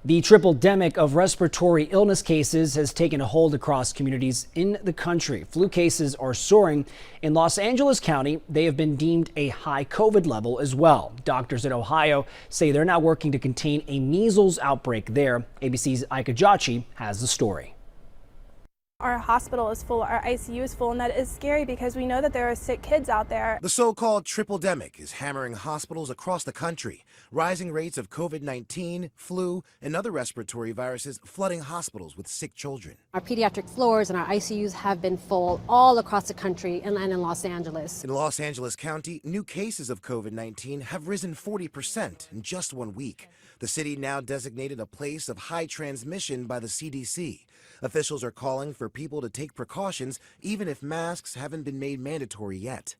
The triple-demic of respiratory illness cases has taken a hold across communities in the country. Flu cases are soaring. In Los Angeles County, they have been deemed a high COVID level as well. Doctors in Ohio say they're now working to contain a measles outbreak there. ABC's Ika Jachi has the story. Our hospital is full, our ICU is full, and that is scary because we know that there are sick kids out there. The so-called triple-demic is hammering hospitals across the country. Rising rates of COVID-19, flu, and other respiratory viruses flooding hospitals with sick children. Our pediatric floors and our ICUs have been full all across the country and in Los Angeles. In Los Angeles County, new cases of COVID-19 have risen 40% in just 1 week. The city now designated a place of high transmission by the CDC. Officials are calling for people to take precautions even if masks haven't been made mandatory yet.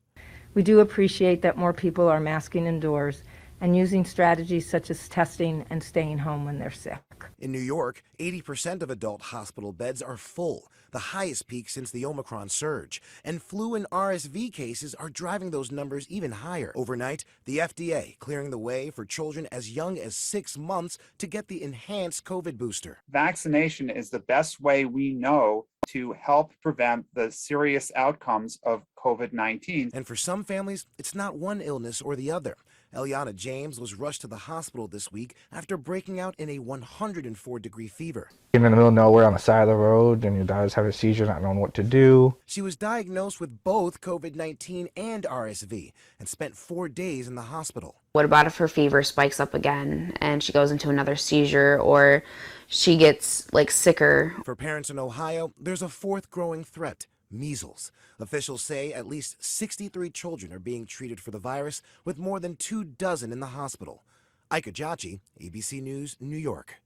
We do appreciate that more people are masking indoors and using strategies such as testing and staying home when they're sick. In New York, 80% of adult hospital beds are full, the highest peak since the Omicron surge. And flu and RSV cases are driving those numbers even higher. Overnight, the FDA clearing the way for children as young as 6 months to get the enhanced COVID booster. Vaccination is the best way we know to help prevent the serious outcomes of COVID-19. And for some families, it's not one illness or the other. Eliana James was rushed to the hospital this week after breaking out in a 104-degree fever. In the middle of nowhere on the side of the road and your daughter's having a seizure, not knowing what to do. She was diagnosed with both COVID-19 and RSV and spent 4 days in the hospital. What about if her fever spikes up again and she goes into another seizure or she gets sicker? For parents in Ohio, there's a fourth growing threat: measles. Officials say at least 63 children are being treated for the virus, with more than 24 in the hospital. Ika Jachi, ABC News, New York.